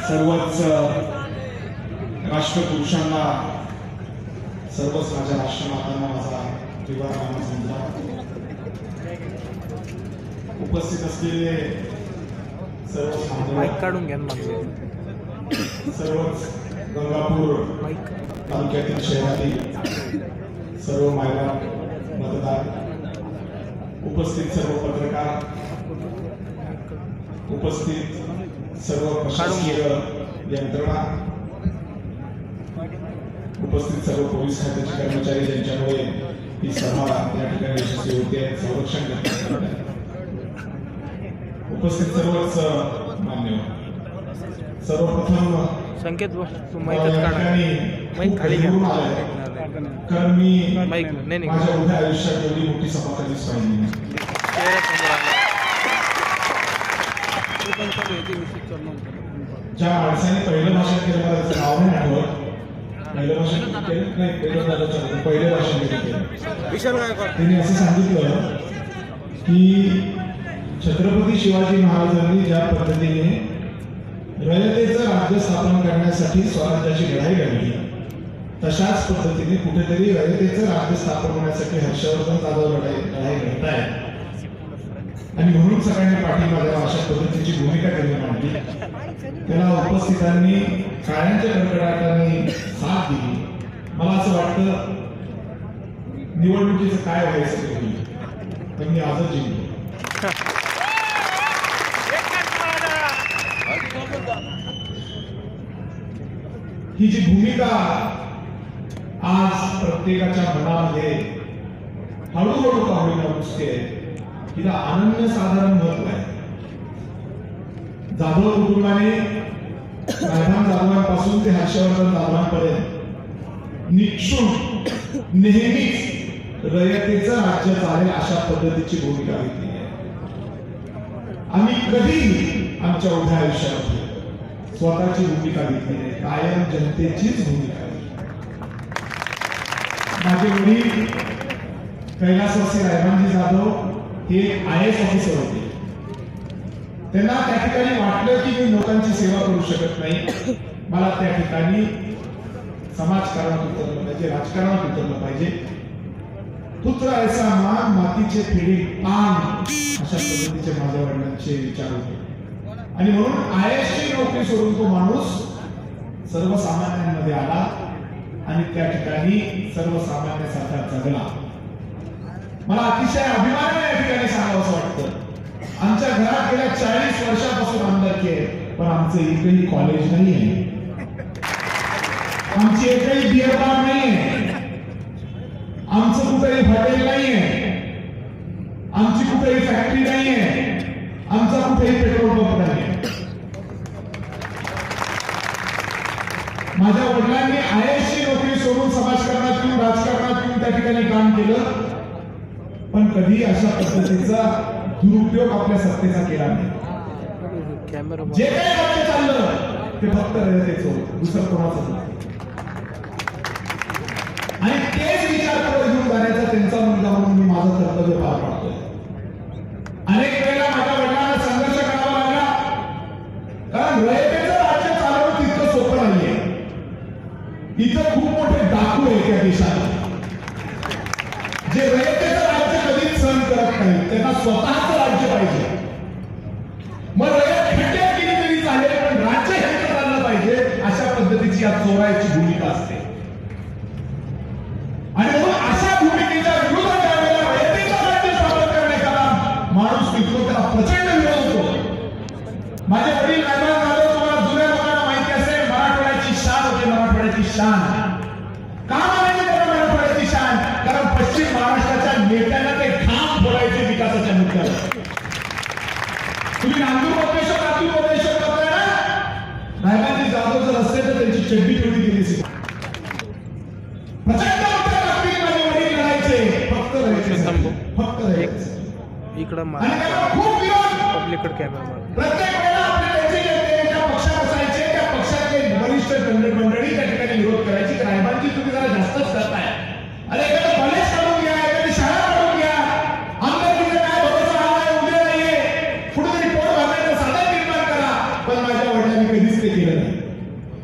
सर्वच राष्ट्रपुरुषांना, सर्वच माझ्या राष्ट्रमातांना माझा विवाह समजा. उपस्थित असलेले सर्व माईक काढून घ्या ना. सर्वच गंगापूर तालुक्यातील शहरातील सर्व मायबाप, मतदार, उपस्थित सर्व पत्रकार, उपस्थित सर्व प्रशासकीय यंत्रणा, उपस्थित सर्व पोलीस खात्याचे कर्मचारी ज्यांच्यामुळे ही सभा या ठिकाणी यशस्वी होते, संरक्षण करण्यात, उपस्थित सर्वच मान्यवर. सर्वप्रथम संकेत माईकच काढा, माईक खाली घ्या. कारण मी माईक नाही माझ्या उभ्या आयुष्यात एवढी मोठी सभा कधीच पाहिली नाही. ज्या माणसाने पहिलं भाषण केलं, मला त्याचं नाव नाही आठवत, पहिलं भाषण केलं नाही, पहिलं भाषण केलं, त्यांनी असं सांगितलं की छत्रपती शिवाजी महाराजांनी ज्या पद्धतीने रयतेचं राज्य स्थापन करण्यासाठी स्वराज्याची लढाई लढली, तशाच पद्धतीने कुठेतरी रयतेचं राज्य स्थापन होण्यासाठी हर्षवर्धन जाधव लढाई लढतायत आणि म्हणून सगळ्यांनी पाठिंबा द्यावा अशा पद्धतीची भूमिका त्यांनी मांडली. त्याला उपस्थितांनी काळ्यांच्या कडकडाटाने साथ दिली. मला असं वाटतं निवडणुकीचं काय व्हायचं ते होईल, पण मी आजच जिंकलो. ही जी भूमिका आज प्रत्येकाच्या मनामध्ये हळूहळू का होईना रुजते, तिला अनन्यसाधारण महत्व आहे. जाधव कुटुंबाने रायभान जाधवांपासून ते हर्षवर्धन जाधवांपर्यंत निक्षून नेहमीच रयतेचं राज्य चालेल अशा पद्धतीची भूमिका घेतली आहे. आम्ही कधीही आमच्या उभ्या आयुष्यामध्ये स्वतःची भूमिका घेतली नाही, कायम जनतेचीच भूमिका. माझे वडील कैलासवासी रायभानजी जाधव हे IAS ऑफिसर होते. त्यांना त्या ठिकाणी वाटलं की मी लोकांची सेवा करू शकत नाही, मला त्या ठिकाणी समाजकारणात उतरलं पाहिजे, राजकारणात उतरलं पाहिजे. पुत्र ऐसा मान मातीचे फेडी पान अशा पद्धतीचे माझ्या वडिलांचे विचार होते आणि म्हणून IAS ची नोकरी सोडून तो माणूस सर्वसामान्यांमध्ये आला आणि त्या ठिकाणी सर्वसामान्यांसारखा जगला. मला अतिशय अभिमानाने या ठिकाणी सांगावं वाटतं, आमच्या घरात गेल्या 40 वर्षापासून आमदारकी आहे, पण आमचं एकही कॉलेज नाही आहे, आमची एकही बिअर बार नाही आहे, आमचं कुठेही हॉटेल नाही आहे, आमची कुठेही फॅक्टरी नाही आहे, आमचा कुठेही पेट्रोल पंप नाही. माझ्या वडिलांनी IAS ची नोकरी सोडून समाजकारणात येऊन, राजकारणात येऊन त्या ठिकाणी काम केलं, पण कधी अशा पद्धतीचा दुरुपयोग आपल्या सत्तेचा केला नाही. जे काही राज्य चाललं ते फक्त रयतेचं होतं, दुसरं कोणाचं नव्हतं. आणि तेच विचार पुढे घेऊन जाण्याचा त्यांचा मुलगा म्हणून मी माझं कर्तव्य पार पाडतोय. अनेक वेळेला माझ्या वडिलांना संघर्ष करावा लागला, कारण रयतेचं राज्य चालवणं तितकं सोपं नाहीये. इथं खूप मोठे डाकू आहे त्या देशात, जे रयतेचं राज्य कधीच सहन करत नाही, त्यांना स्वतःचं राज्य पाहिजे. मग रयत खड्ड्यात गेली तरी चालेल, पण राज्य ह्यांचं चाललं पाहिजे अशा पद्धतीची या चोराची भूमिका असते. आणि म्हणून अशा भूमिकेच्या विरोधात त्यावेळेला रयतेचं राज्य स्थापन करण्याचा माणूस मित्र त्याला प्रचंड विरोध होतो. माझे वडील रायभान जाधव, तुम्हाला जुन्या लोकांना माहिती असेल, मराठवाड्याची शान होते, मराठवाड्याची शान. का म्हणायचे त्याला मराठवाड्याची शान? कारण पश्चिम महाराष्ट्राच्या नेत्यांना ते खांब फोडायचे विकासाच्या मुद्द्यावर. तुम्ही नांदूर बघेश्वर, लातूर बघेश्वर करताय ना, रायभानजी जाधव जर असते तर त्यांची चड्डी ठेवली गेली असती. प्रचंड मोठ्या ताकदीने माझे वडील लढायचे, फक्त रहायचे, फक्त रहायचे. इकडं आणि त्याला खूप विरोध, पब्लिककडे कॅमेरा. प्रत्येक वेळेला आपले त्यांचे ज्या पक्षात असायचे त्या पक्षातले वरिष्ठ मंडळी त्या ठिकाणी विरोध करायची. रायभानजी तुम्ही जरा जास्तच करताय, अरे एखादं कॉलेज काढून घ्या, एखादी शाळा काढून घ्या, आमदारकीचा काय भरोसा आहे, उद्या नाहीये. ते केलं नाही.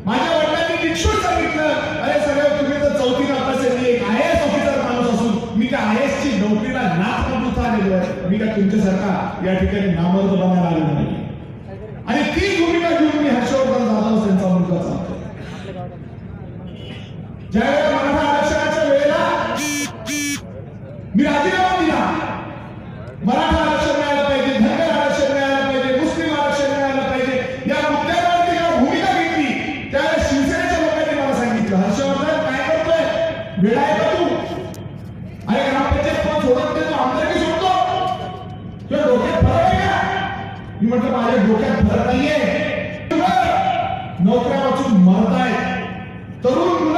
माझ्या वडिलांनी निक्षून सांगितलं, अरे सगळ्या तुम्ही तर 4थी नापास एक IAS ऑफिसर माणूस असून मी त्या IAS ची नोकरीला नाक मानून आलेलो आहे. मी काय तुमच्यासारखा या ठिकाणी नामर्द बनायला आलेलो नाही. आणि ती भूमिका घेऊन मी हर्षवर्धन जाधव यांचा मुलगा चालतो. ज्यावेळेला मराठा आरक्षणाच्या वेळेला मी राजीनामा दिला, मराठा आरक्षण मिळालं पाहिजे, धनगर आरक्षण मिळालं पाहिजे, मुस्लिम आरक्षण मिळालं पाहिजे, या मुद्द्यावरती जेव्हा भूमिका घेतली त्यावेळेस शिवसेनेच्या लोकांनी मला सांगितलं, हर्षवर्धन काय करतोय, वेळ आहे का तू? अरे ग्रामपंचायत पण सोडत नाही, तू आमदारकी सोडतो, तुझ्या डोक्यात फरक आहे का? मी म्हटलं माझ्या डोक्यात फरक नाहीये. नोकऱ्या वाचून मरतायत तरुण